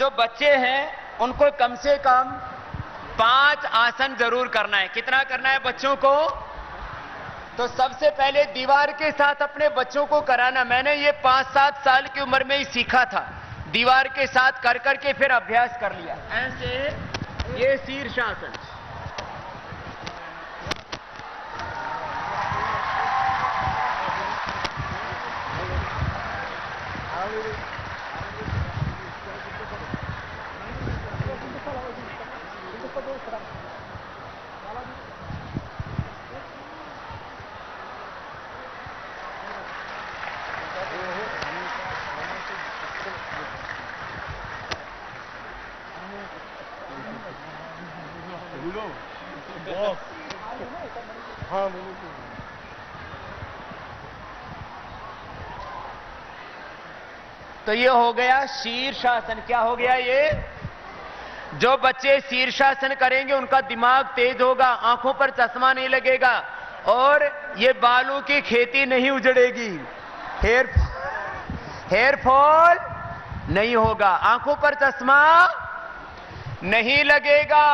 जो बच्चे हैं उनको कम से कम 5 आसन जरूर करना है। कितना करना है बच्चों को? तो सबसे पहले दीवार के साथ अपने बच्चों को कराना। मैंने ये 5-7 साल की उम्र में ही सीखा था। दीवार के साथ कर करके फिर अभ्यास कर लिया। ऐसे ये शीर्षासन। तो ये हो गया शीर्षासन। क्या हो गया ये? जो बच्चे शीर्षासन करेंगे उनका दिमाग तेज होगा, आंखों पर चश्मा नहीं लगेगा और ये बालों की खेती नहीं उजड़ेगी, हेयर फॉल नहीं होगा, आंखों पर चश्मा नहीं लगेगा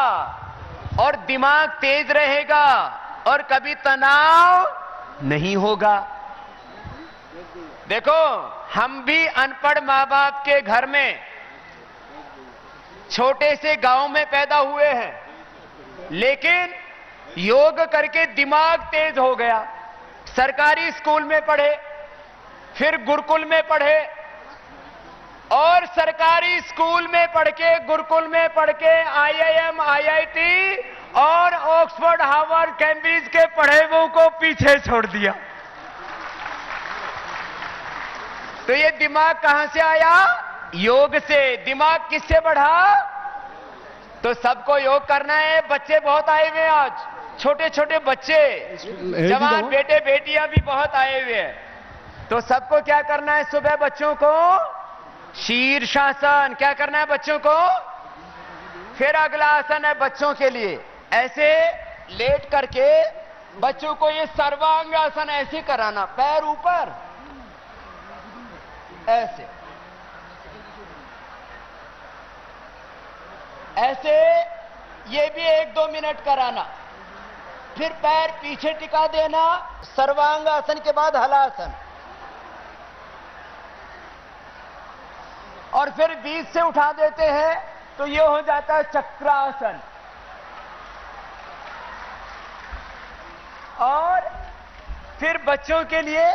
और दिमाग तेज रहेगा और कभी तनाव नहीं होगा। देखो, हम भी अनपढ़ मां बाप के घर में छोटे से गांव में पैदा हुए हैं, लेकिन योग करके दिमाग तेज हो गया। सरकारी स्कूल में पढ़े, फिर गुरुकुल में पढ़े और सरकारी स्कूल में पढ़ के, गुरुकुल में पढ़ के IIM, IIT और ऑक्सफोर्ड, हार्वर्ड, कैम्ब्रिज के पढ़े हुओं को पीछे छोड़ दिया। तो ये दिमाग कहां से आया? योग से। दिमाग किससे बढ़ा? तो सबको योग करना है। बच्चे बहुत आए हुए हैं आज, छोटे छोटे बच्चे, जवान बेटे बेटियां भी बहुत आए हुए हैं। तो सबको क्या करना है? सुबह बच्चों को शीर्षासन। क्या करना है बच्चों को? फिर अगला आसन है बच्चों के लिए, ऐसे लेट करके बच्चों को ये सर्वांग आसन ऐसे कराना, पैर ऊपर ऐसे ऐसे, ये भी 1-2 मिनट कराना। फिर पैर पीछे टिका देना। सर्वांग आसन के बाद हलासन और फिर बीच से उठा देते हैं तो ये हो जाता है चक्रासन। और फिर बच्चों के लिए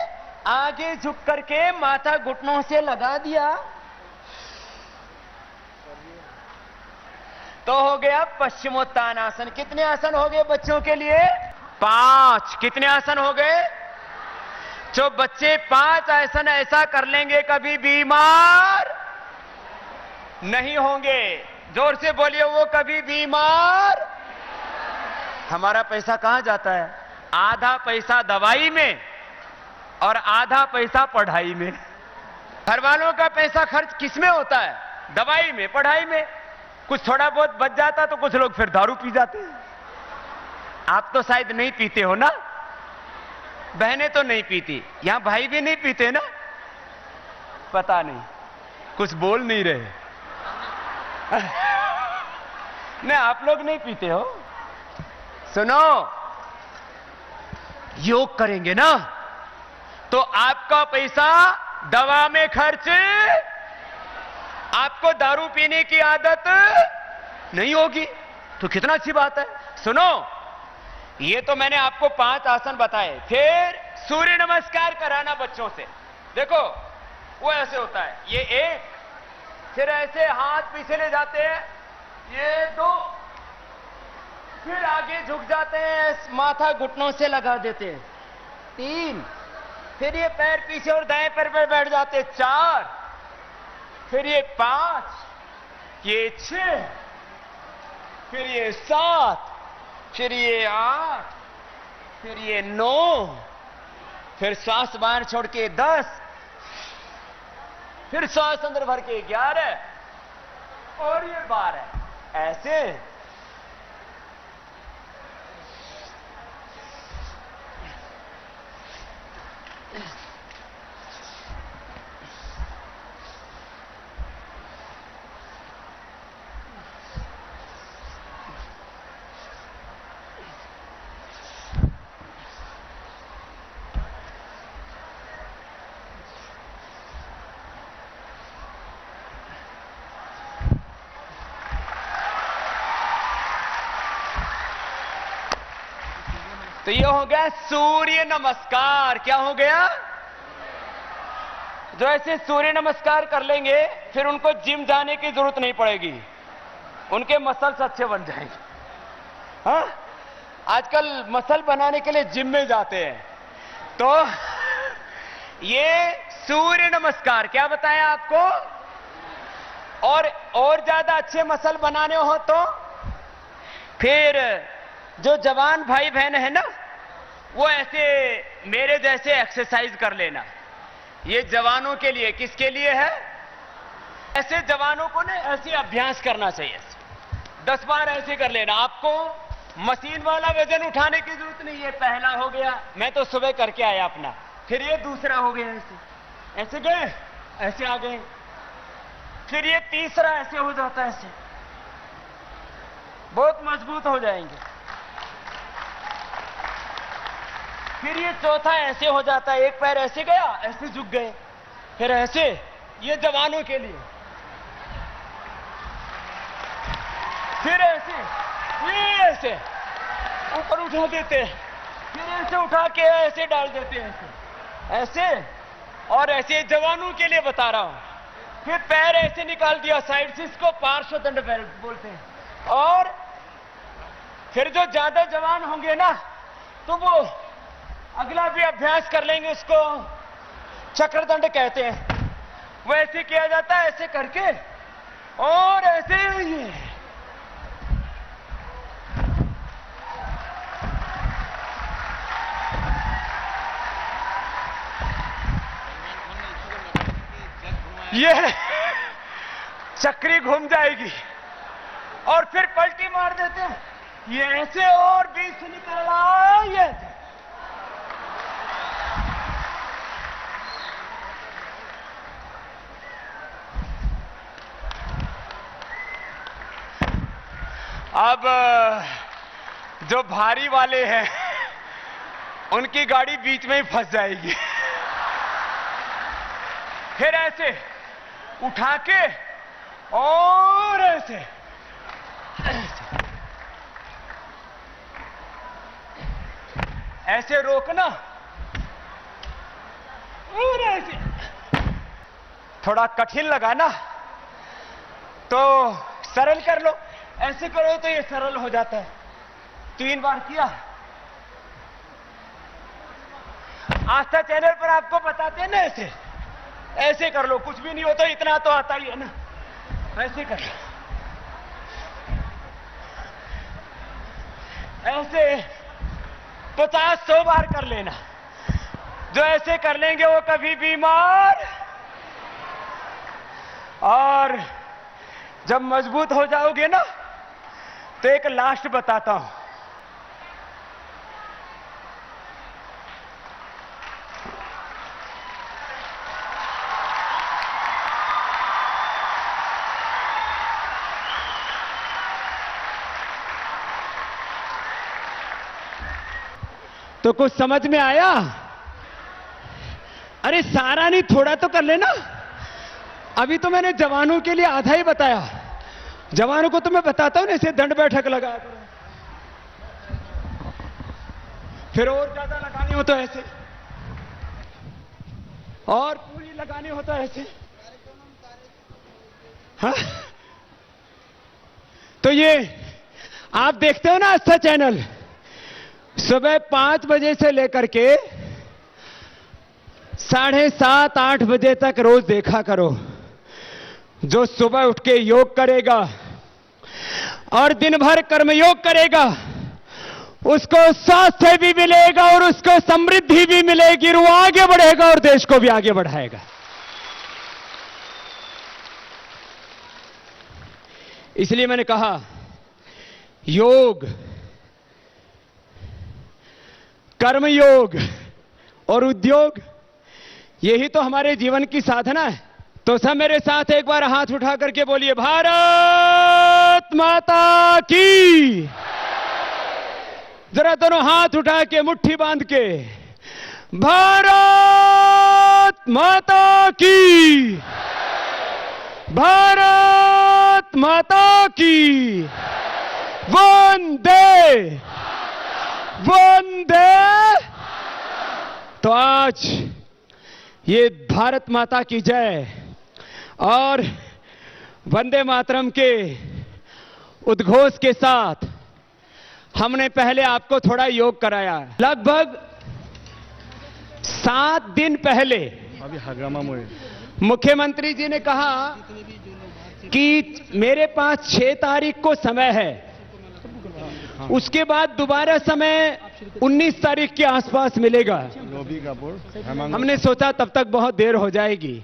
आगे झुक करके माथा घुटनों से लगा दिया तो हो गया पश्चिमोत्तानासन। कितने आसन हो गए बच्चों के लिए? 5। कितने आसन हो गए? जो बच्चे 5 आसन ऐसा कर लेंगे कभी बीमार नहीं होंगे। जोर से बोलिए, वो कभी बीमार। हमारा पैसा कहां जाता है? आधा पैसा दवाई में और आधा पैसा पढ़ाई में। घर वालों का पैसा खर्च किसमें होता है? दवाई में, पढ़ाई में। कुछ थोड़ा बहुत बच जाता तो कुछ लोग फिर दारू पी जाते हैं। आप तो शायद नहीं पीते हो ना? बहनें तो नहीं पीती, यहां भाई भी नहीं पीते ना? पता नहीं, कुछ बोल नहीं रहे। नहीं, आप लोग नहीं पीते हो। सुनो, योग करेंगे ना तो आपका पैसा दवा में खर्च, आपको दारू पीने की आदत नहीं होगी। तो कितना अच्छी बात है। सुनो, ये तो मैंने आपको 5 आसन बताए। फिर सूर्य नमस्कार कराना बच्चों से। देखो, वो ऐसे होता है, ये 1, फिर ऐसे हाथ पीछे ले जाते हैं, ये 2, फिर आगे झुक जाते हैं, माथा घुटनों से लगा देते हैं, 3, फिर ये पैर पीछे और दाएं पैर पर बैठ जाते हैं, 4, फिर ये 5, ये 6, फिर ये 7, फिर ये 8, फिर ये 9, फिर सांस बाहर छोड़ के 10, फिर सांस अंदर भर के 11 और ये 12। ऐसे तो ये हो गया सूर्य नमस्कार। क्या हो गया? जो ऐसे सूर्य नमस्कार कर लेंगे फिर उनको जिम जाने की जरूरत नहीं पड़ेगी, उनके मसल्स अच्छे बन जाएंगे। हाँ, आजकल मसल बनाने के लिए जिम में जाते हैं। तो ये सूर्य नमस्कार क्या बताया आपको? और ज्यादा अच्छे मसल बनाने हो तो फिर जो जवान भाई बहन है ना, वो ऐसे मेरे जैसे एक्सरसाइज कर लेना। ये जवानों के लिए। किसके लिए है? ऐसे जवानों को ना ऐसे अभ्यास करना चाहिए। 10 बार ऐसे कर लेना। आपको मशीन वाला वजन उठाने की जरूरत नहीं है। पहला हो गया, मैं तो सुबह करके आया अपना। फिर ये दूसरा हो गया, ऐसे गए, ऐसे आ गए। फिर ये तीसरा ऐसे हो जाता है, ऐसे बहुत मजबूत हो जाएंगे। फिर ये चौथा ऐसे हो जाता है, एक पैर ऐसे गया, ऐसे झुक गए, फिर ऐसे। ये जवानों के लिए। फिर ऐसे, ये ऐसे ऊपर उठा देते हैं, फिर ऐसे उठा के ऐसे डाल देते हैं, ऐसे और ऐसे। जवानों के लिए बता रहा हूं। फिर पैर ऐसे निकाल दिया साइड से, इसको पार्श्व दंड बोलते हैं। और फिर जो ज्यादा जवान होंगे ना, तो वो अगला भी अभ्यास कर लेंगे, उसको चक्रदंड कहते हैं। वो ऐसे किया जाता है, ऐसे करके और ऐसे। ये चक्री घूम जाएगी और फिर पलटी मार देते हैं, ये ऐसे और बीच से निकल रहा, ये ऐसे। अब जो भारी वाले हैं उनकी गाड़ी बीच में ही फंस जाएगी। फिर ऐसे उठा के और ऐसे, ऐसे रोकना और ऐसे। थोड़ा कठिन लगा ना, तो सरल कर लो। ऐसे करो तो ये सरल हो जाता है। 3 बार किया। आस्था चैनल पर आपको बताते हैं ना, ऐसे ऐसे कर लो, कुछ भी नहीं होता, इतना तो आता ही है ना। ऐसे कर लो, ऐसे 50-100 बार कर लेना। जो ऐसे कर लेंगे वो कभी बीमार। और जब मजबूत हो जाओगे ना, तो एक लास्ट बताता हूं। तो कुछ समझ में आया? अरे सारा नहीं, थोड़ा तो कर लेना। अभी तो मैंने जवानों के लिए आधा ही बताया। जवानों को तो मैं बताता हूं ना, ऐसे दंड बैठक लगा करो। फिर और ज्यादा लगानी हो तो ऐसे, और पूरी लगानी हो तो ऐसे। हाँ? तो ये आप देखते हो ना आस्था चैनल, सुबह 5 बजे से लेकर के 7:30-8 बजे तक रोज देखा करो। जो सुबह उठ के योग करेगा और दिन भर कर्मयोग करेगा, उसको स्वास्थ्य भी मिलेगा और उसको समृद्धि भी मिलेगी, वो आगे बढ़ेगा और देश को भी आगे बढ़ाएगा। इसलिए मैंने कहा योग, कर्मयोग और उद्योग, यही तो हमारे जीवन की साधना है। तो सब मेरे साथ एक बार हाथ उठा करके बोलिए, भारत माता की। जरा दोनों हाथ उठा के मुट्ठी बांध के, भारत माता की, भारत माता की, वंदे वंदे। तो आज ये भारत माता की जय और वंदे मातरम के उद्घोष के साथ हमने पहले आपको थोड़ा योग कराया। लगभग 7 दिन पहले मुख्यमंत्री जी ने कहा कि मेरे पास 6 तारीख को समय है, उसके बाद दोबारा समय 19 तारीख के आसपास मिलेगा। हमने सोचा तब तक बहुत देर हो जाएगी।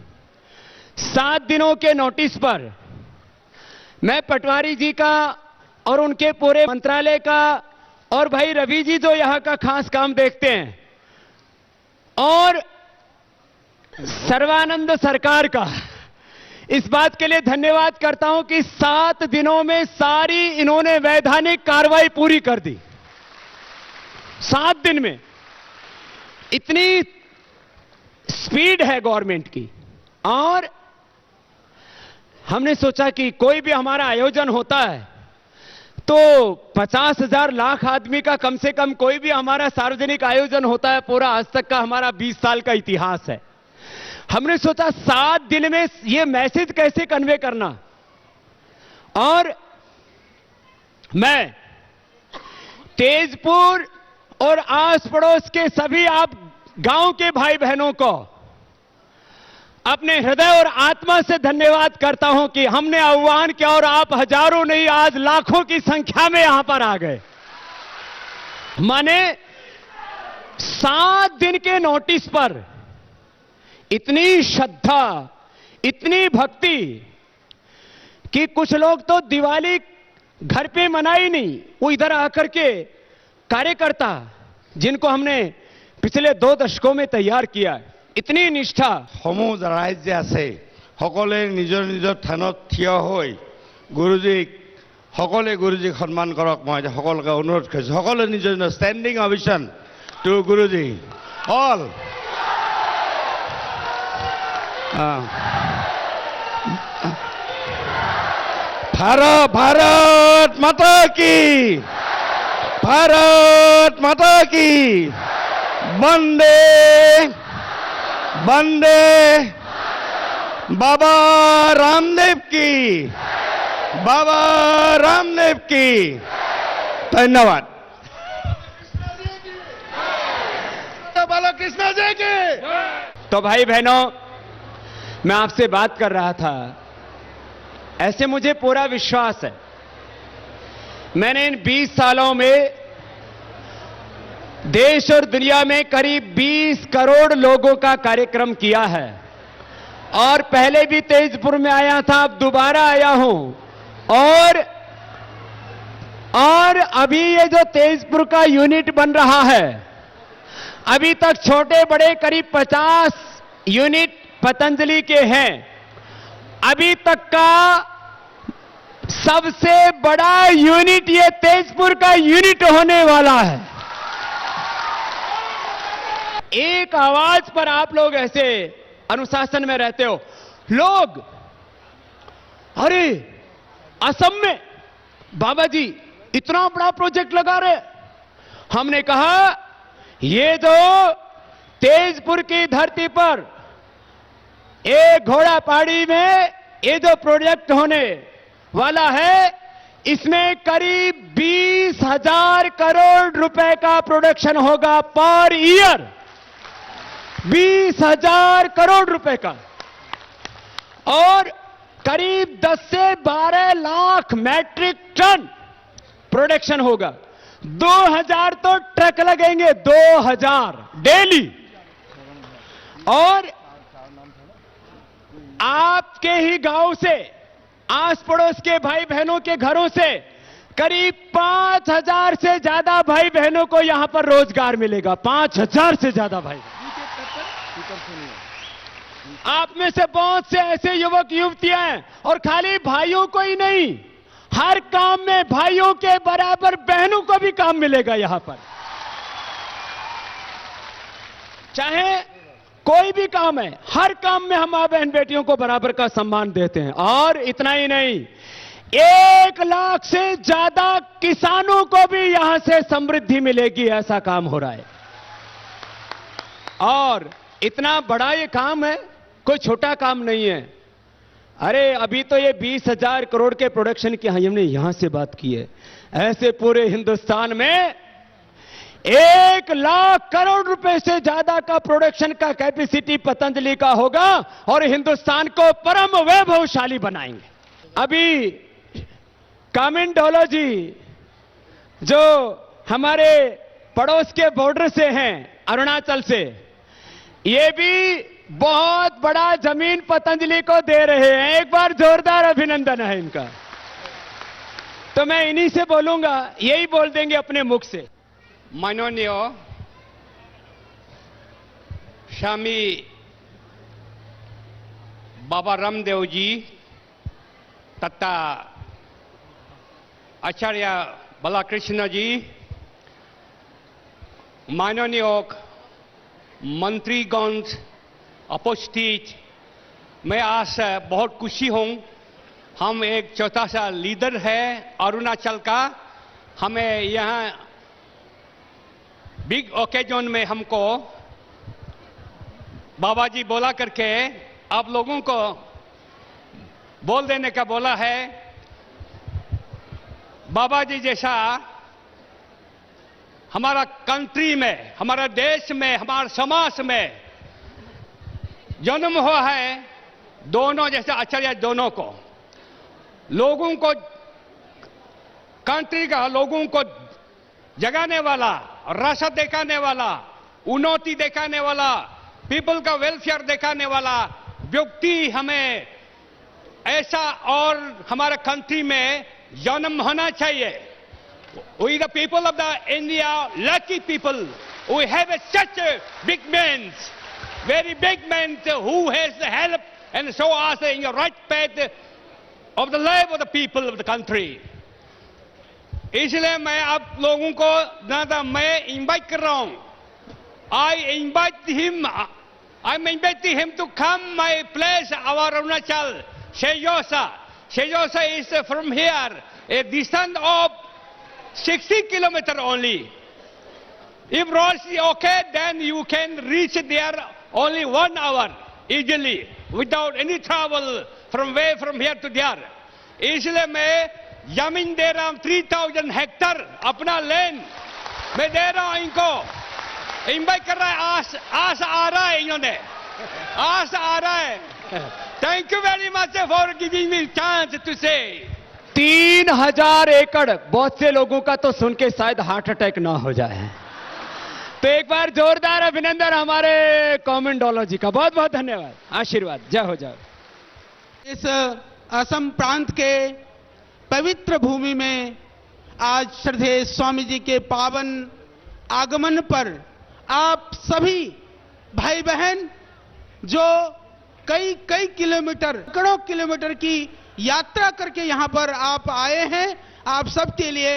7 दिनों के नोटिस पर मैं पटवारी जी का और उनके पूरे मंत्रालय का और भाई रवि जी जो यहां का खास काम देखते हैं और सर्वानंद सरकार का इस बात के लिए धन्यवाद करता हूं कि 7 दिनों में सारी इन्होंने वैधानिक कार्रवाई पूरी कर दी। 7 दिन में इतनी स्पीड है गवर्नमेंट की। और हमने सोचा कि कोई भी हमारा आयोजन होता है तो 50,000 लाख आदमी का कम से कम कोई भी हमारा सार्वजनिक आयोजन होता है, पूरा आज तक का हमारा 20 साल का इतिहास है। हमने सोचा 7 दिन में ये मैसेज कैसे कन्वे करना। और मैं तेजपुर और आस पड़ोस के सभी आप गांव के भाई बहनों को अपने हृदय और आत्मा से धन्यवाद करता हूं कि हमने आह्वान किया और आप हजारों नहीं आज लाखों की संख्या में यहां पर आ गए। माने 7 दिन के नोटिस पर इतनी श्रद्धा, इतनी भक्ति कि कुछ लोग तो दिवाली घर पे मनाई नहीं, वो इधर आकर के कार्यकर्ता जिनको हमने पिछले 2 दशकों में तैयार किया, इतनी निष्ठा। সমূহ ৰাইজ যে আছে সকলে নিজৰ নিজৰ থানত থিয় হৈ গুৰুজীক সকলে গুৰুজীক সন্মান কৰক। মই সকলোকে অনুৰোধ কৰিছো সকলে নিজৰ নিজৰ standing ovation to Guruji all. Bharat Mata की, भारत माता की, वंदे वंदे। बाबा रामदेव की, बाबा रामदेव की। धन्यवाद। बालकृष्ण जी की। तो भाई बहनों, मैं आपसे बात कर रहा था, ऐसे मुझे पूरा विश्वास है मैंने इन 20 सालों में देश और दुनिया में करीब 20 करोड़ लोगों का कार्यक्रम किया है। और पहले भी तेजपुर में आया था, अब दोबारा आया हूं। और अभी ये जो तेजपुर का यूनिट बन रहा है, अभी तक छोटे बड़े करीब 50 यूनिट पतंजलि के हैं। अभी तक का सबसे बड़ा यूनिट ये तेजपुर का यूनिट होने वाला है। एक आवाज पर आप लोग ऐसे अनुशासन में रहते हो। लोग अरे असम में बाबा जी इतना बड़ा प्रोजेक्ट लगा रहे। हमने कहा ये जो तेजपुर की धरती पर एक घोड़ा पहाड़ी में ये जो प्रोजेक्ट होने वाला है, इसमें करीब 20,000 करोड़ रुपए का प्रोडक्शन होगा पर ईयर। 20,000 करोड़ रुपए का। और करीब 10 से 12 लाख मैट्रिक टन प्रोडक्शन होगा। 2,000 तो ट्रक लगेंगे, 2,000 डेली। और आपके ही गांव से, आस पड़ोस के भाई बहनों के घरों से करीब 5,000 से ज्यादा भाई बहनों को यहां पर रोजगार मिलेगा। 5,000 से ज्यादा भाई। आप में से बहुत से ऐसे युवक युवतियां हैं, और खाली भाइयों को ही नहीं, हर काम में भाइयों के बराबर बहनों को भी काम मिलेगा यहां पर। चाहे कोई भी काम है, हर काम में हम मां बहन बेटियों को बराबर का सम्मान देते हैं। और इतना ही नहीं, 1 लाख से ज्यादा किसानों को भी यहां से समृद्धि मिलेगी, ऐसा काम हो रहा है। और इतना बड़ा ये काम है, कोई छोटा काम नहीं है। अरे अभी तो ये 20,000 करोड़ के प्रोडक्शन की हमने यहां से बात की है। ऐसे पूरे हिंदुस्तान में 1 लाख करोड़ रुपए से ज्यादा का प्रोडक्शन का कैपेसिटी पतंजलि का होगा और हिंदुस्तान को परम वैभवशाली बनाएंगे। अभी कामिंडोलॉजी जो हमारे पड़ोस के बॉर्डर से हैं, अरुणाचल से, ये भी बहुत बड़ा जमीन पतंजलि को दे रहे हैं। एक बार जोरदार अभिनंदन है इनका। तो मैं इन्हीं से बोलूंगा, यही बोल देंगे अपने मुख से। माननीय स्वामी बाबा रामदेव जी तथा आचार्य बालाकृष्ण जी, माननीय मंत्रीगण उपस्थित, मैं आज बहुत खुशी हूं। हम एक छोटा सा लीडर है अरुणाचल का, हमें यहाँ बिग ओकेजन में हमको बाबा जी बोला करके आप लोगों को बोल देने का बोला है। बाबा जी जैसा हमारा कंट्री में, हमारा देश में, हमारे समाज में जन्म हुआ है, दोनों जैसे आचार्य दोनों को, लोगों को, कंट्री का लोगों को जगाने वाला, रास्ता दिखाने वाला, उन्नति दिखाने वाला, पीपल का वेलफेयर दिखाने वाला व्यक्ति हमें ऐसा और हमारे कंट्री में जन्म होना चाहिए। We the people of the India, lucky people, we have such a big men, very big men who has helped and show us in the right path of the life of the people of the country. इसलिए मैं आप लोगों को ज़्यादा मैं invite कर रहा हूं। I'm inviting him to come my place, our Arunachal, Sejosa. Sejosa is from here, a distance of 60 kilometers only. If roads is okay, then you can reach there only 1 hour easily, without any travel from here to there. इसलिए मैं जमीन दे रहा हूं 3000 Hector अपना land मैं दे रहा हूं इनको। इनवाइट कर रहा है, आस आ रहा है, इन्होंने आस आ रहा है। Thank you very much for giving me chance to say. 3000 एकड़, बहुत से लोगों का तो सुन के शायद हार्ट अटैक ना हो जाए। तो एक बार जोरदार अभिनंदन हमारे कॉमेंडोलॉजी का। बहुत बहुत धन्यवाद, आशीर्वाद, जय हो जाओ। इस असम प्रांत के पवित्र भूमि में आज श्रद्धेय स्वामी जी के पावन आगमन पर आप सभी भाई बहन जो कई कई किलोमीटर, सैकड़ों किलोमीटर की यात्रा करके यहां पर आप आए हैं, आप सबके लिए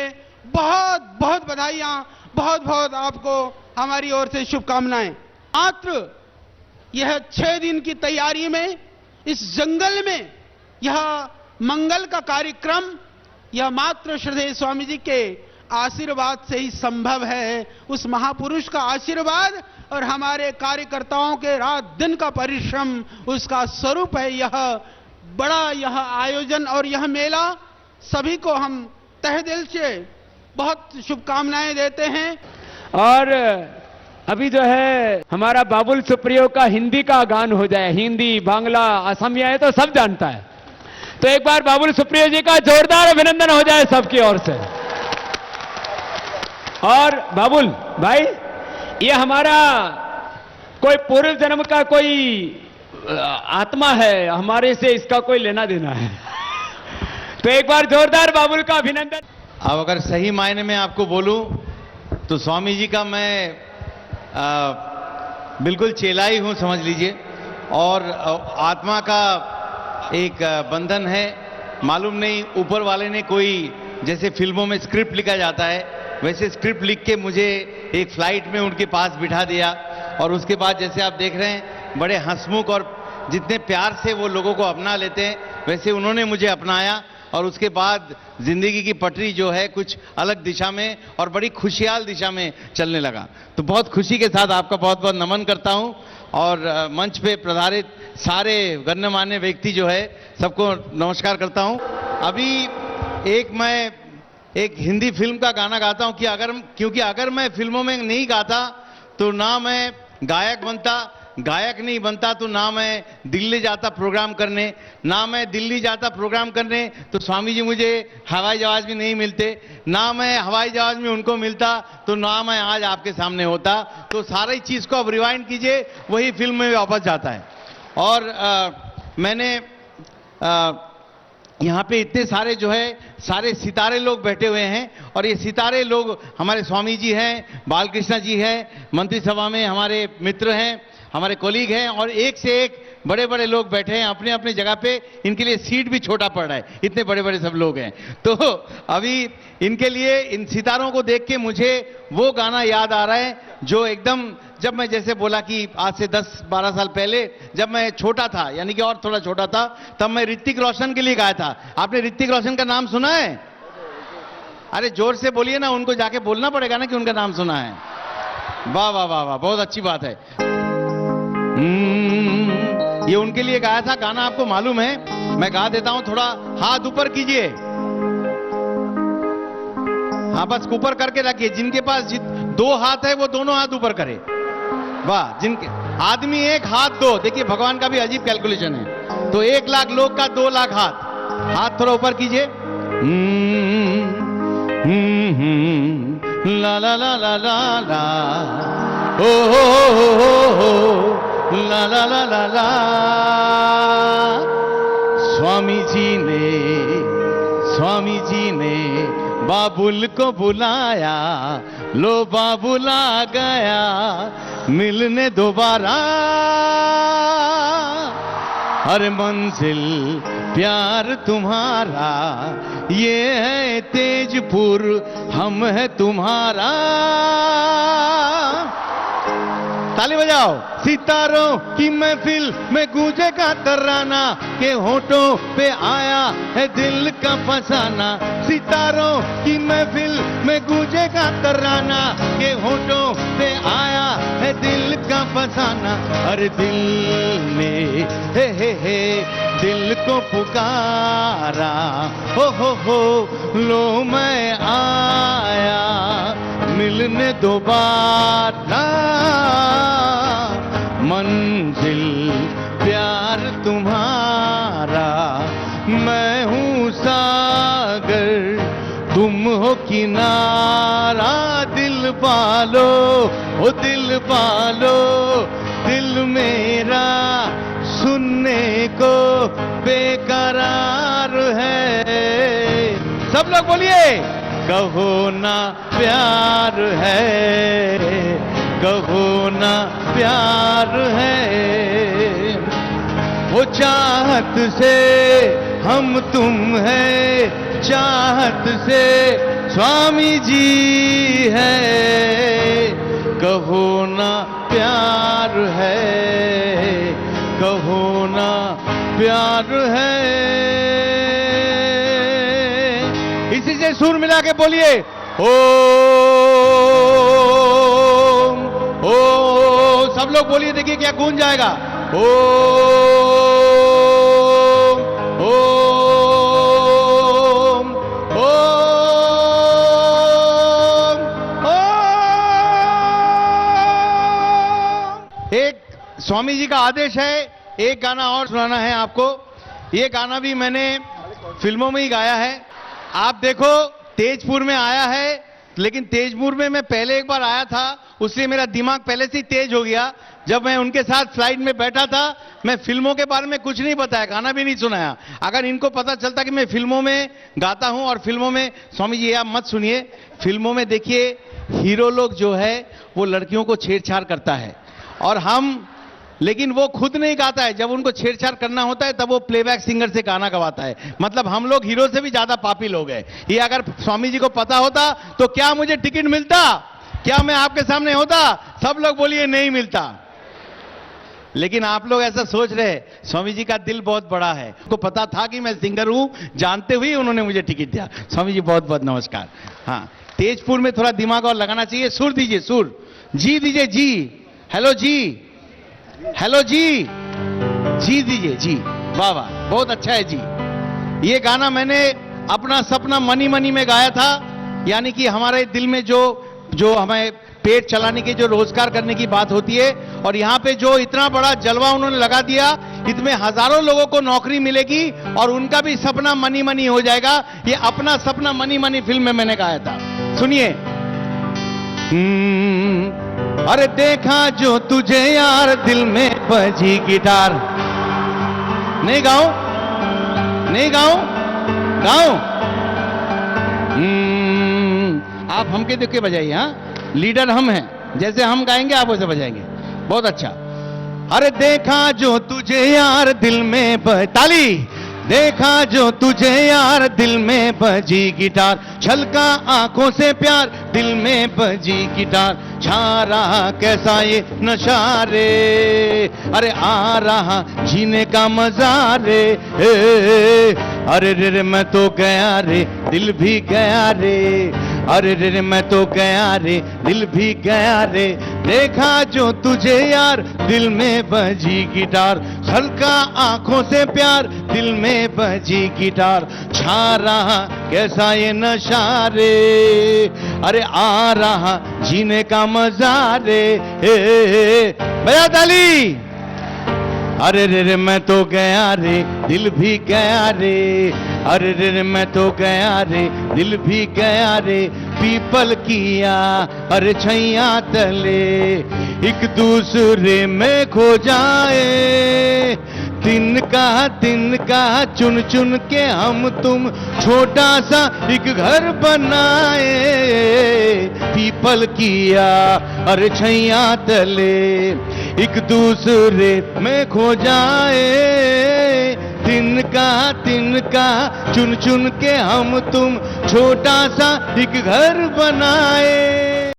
बहुत बहुत बधाइयां, बहुत बहुत आपको हमारी ओर से शुभकामनाएं। मात्र यह 6 दिन की तैयारी में इस जंगल में यह मंगल का कार्यक्रम, यह मात्र श्रद्धेय स्वामी जी के आशीर्वाद से ही संभव है। उस महापुरुष का आशीर्वाद और हमारे कार्यकर्ताओं के रात दिन का परिश्रम उसका स्वरूप है यह बड़ा यह आयोजन और यह मेला। सभी को हम तहे दिल से बहुत शुभकामनाएं देते हैं। और अभी जो है हमारा बाबुल सुप्रियो का हिंदी का गान हो जाए, हिंदी, बांग्ला, असमिया है तो सब जानता है। तो एक बार बाबुल सुप्रियो जी का जोरदार अभिनंदन हो जाए सबकी ओर से। और बाबुल भाई, ये हमारा कोई पूर्व जन्म का कोई आत्मा है, हमारे से इसका कोई लेना देना है। तो एक बार जोरदार बाबुल का अभिनंदन। अब अगर सही मायने में आपको बोलूं तो स्वामी जी का मैं बिल्कुल चेला ही हूं, समझ लीजिए। और आत्मा का एक बंधन है, मालूम नहीं ऊपर वाले ने कोई, जैसे फिल्मों में स्क्रिप्ट लिखा जाता है वैसे स्क्रिप्ट लिख के मुझे एक फ्लाइट में उनके पास बिठा दिया। और उसके बाद जैसे आप देख रहे हैं बड़े हंसमुख और जितने प्यार से वो लोगों को अपना लेते हैं वैसे उन्होंने मुझे अपनाया और उसके बाद जिंदगी की पटरी जो है कुछ अलग दिशा में और बड़ी खुशहाल दिशा में चलने लगा। तो बहुत खुशी के साथ आपका बहुत बहुत नमन करता हूं और मंच पे प्रधारित सारे गण्यमान्य व्यक्ति जो है सबको नमस्कार करता हूं। अभी मैं एक हिंदी फिल्म का गाना गाता हूं क्योंकि अगर मैं फिल्मों में नहीं गाता तो ना मैं गायक बनता, गायक नहीं बनता तो ना मैं दिल्ली जाता प्रोग्राम करने, ना मैं दिल्ली जाता प्रोग्राम करने तो स्वामी जी मुझे हवाई जहाज में नहीं मिलते, ना मैं हवाई जहाज में उनको मिलता तो ना मैं आज आपके सामने होता। तो सारी चीज को अब रिवाइंड कीजिए, वही फिल्म में वापस जाता है। और मैंने यहाँ पे इतने सारे जो है सारे सितारे लोग बैठे हुए हैं और ये सितारे लोग हमारे स्वामी जी हैं, बालकृष्ण जी हैं, मंत्रिसभा में हमारे मित्र हैं, हमारे कोलीग हैं और एक से एक बड़े बड़े लोग बैठे हैं अपने अपने जगह पे। इनके लिए सीट भी छोटा पड़ रहा है, इतने बड़े बड़े सब लोग हैं। तो अभी इनके लिए इन सितारों को देख के मुझे वो गाना याद आ रहा है जो एकदम, जब मैं जैसे बोला कि आज से 10-12 साल पहले जब मैं छोटा था, यानी कि और थोड़ा छोटा था, तब मैं ऋतिक रोशन के लिए गाया था। आपने ऋतिक रोशन का नाम सुना है? अरे जोर से बोलिए ना, उनको जाके बोलना पड़ेगा ना कि उनका नाम सुना है। वाह वाह वाह वाह, बहुत अच्छी बात है। ये उनके लिए गाया था गाना, आपको मालूम है। मैं गा देता हूं, थोड़ा हाथ ऊपर कीजिए। हाँ, बस ऊपर करके रखिए। जिनके पास 2 हाथ है वो दोनों हाथ ऊपर करे। वाह, जिनके आदमी 1 हाथ 2, देखिए भगवान का भी अजीब कैलकुलेशन है। तो 1 लाख लोग का 2 लाख हाथ थोड़ा ऊपर कीजिए। ला ला ला ला ला ला, ओ हो ला ला ला ला ला। स्वामी जी ने बाबुल को बुलाया, लो बाबुल आ गया मिलने दोबारा। हर मंजिल प्यार तुम्हारा, ये है तेजपुर, हम है तुम्हारा। ताली बजाओ। सितारों की महफिल में गूंजेगा तराना, के होठों पे आया है दिल का फसाना। सितारों की महफिल में गूंजेगा तराना, के होठों पे आया है दिल का फसाना। अरे दिल ने हे दिल को पुकारा, हो लो मैं आया मिलने दोबारा। मंजिल प्यार तुम्हारा, मैं हूँ सागर तुम हो किनारा। दिल पालो ओ दिल पालो, दिल मेरा सुनने को बेकरार है। सब लोग बोलिए, कहो ना प्यार है, कहो ना प्यार है। वो चाहत से हम तुम है, चाहत से स्वामी जी है। कहो ना प्यार है, कहो ना प्यार है। इसी से सुर मिला के बोलिए, ओ सब लोग बोलिए, देखिए क्या गूंज जाएगा। ओ एक स्वामी जी का आदेश है, एक गाना और सुनाना है आपको। ये गाना भी मैंने फिल्मों में ही गाया है। आप देखो, तेजपुर में आया है, लेकिन तेजपुर में मैं पहले एक बार आया था, उसलिए मेरा दिमाग पहले से ही तेज हो गया। जब मैं उनके साथ फ्लाइट में बैठा था, मैं फिल्मों के बारे में कुछ नहीं बताया, गाना भी नहीं सुनाया। अगर इनको पता चलता कि मैं फिल्मों में गाता हूं और फिल्मों में, स्वामी जी आप मत सुनिए। फिल्मों में देखिए, हीरो लोग जो है वो लड़कियों को छेड़छाड़ करता है, और लेकिन वो खुद नहीं गाता है। जब उनको छेड़छाड़ करना होता है तब वो प्लेबैक सिंगर से गाना गवाता है। मतलब हम लोग हीरो से भी ज्यादा पापी लोग हैं। ये अगर स्वामी जी को पता होता तो क्या मुझे टिकट मिलता? क्या मैं आपके सामने होता? सब लोग बोलिए नहीं मिलता। लेकिन आप लोग ऐसा सोच रहे हैं, स्वामी जी का दिल बहुत बड़ा है, उनको पता था कि मैं सिंगर हूं, जानते हुए उन्होंने मुझे टिकट दिया। स्वामी जी बहुत बहुत नमस्कार। हाँ, तेजपुर में थोड़ा दिमाग और लगाना चाहिए। सुर दीजिए, सुर जी दीजिए, जी हेलो जी, हेलो जी दीजिए, जी वाह वाह, बहुत अच्छा है जी। ये गाना मैंने अपना सपना मनी मनी में गाया था, यानी कि हमारे दिल में जो हमें पेट चलाने की, जो रोजगार करने की बात होती है, और यहाँ पे जो इतना बड़ा जलवा उन्होंने लगा दिया, इसमें हजारों लोगों को नौकरी मिलेगी और उनका भी सपना मनी मनी हो जाएगा। ये अपना सपना मनी मनी फिल्म में मैंने गाया था, सुनिए। अरे देखा जो तुझे यार दिल में बजी गिटार, नहीं गाऊं, नहीं गाऊं, गाऊं। आप हमके देख के बजाइए, हाँ, लीडर हम हैं, जैसे हम गाएंगे आप वैसे बजाएंगे, बहुत अच्छा। अरे देखा जो तुझे यार दिल में ताली, देखा जो तुझे यार दिल में बजी गिटार, छलका आंखों से प्यार दिल में बजी गिटार, छा रहा कैसा ये नशा रे, अरे आ रहा जीने का मजा रे, अरे रे मैं तो गया रे, दिल भी गया रे, अरे रे मैं तो गया रे, दिल भी गया रे, देखा जो तुझे यार दिल में बजी गिटार, हल्का आंखों से प्यार दिल में बजी गिटार, छा रहा कैसा ये नशा रे, अरे आ रहा जीने का मजा रे, बजा ताली। अरे रे मैं तो गया रे, दिल भी गया रे, अरे रे मैं तो गया रे, दिल भी गया रे, पीपल किया अरे छैया तले, एक दूसरे में खो जाए, तिनका चुन चुन के हम तुम छोटा सा एक घर बनाए, पीपल किया अरे छैया तले, एक दूसरे में खो जाए, तिनका चुन चुन के हम तुम छोटा सा एक घर बनाए।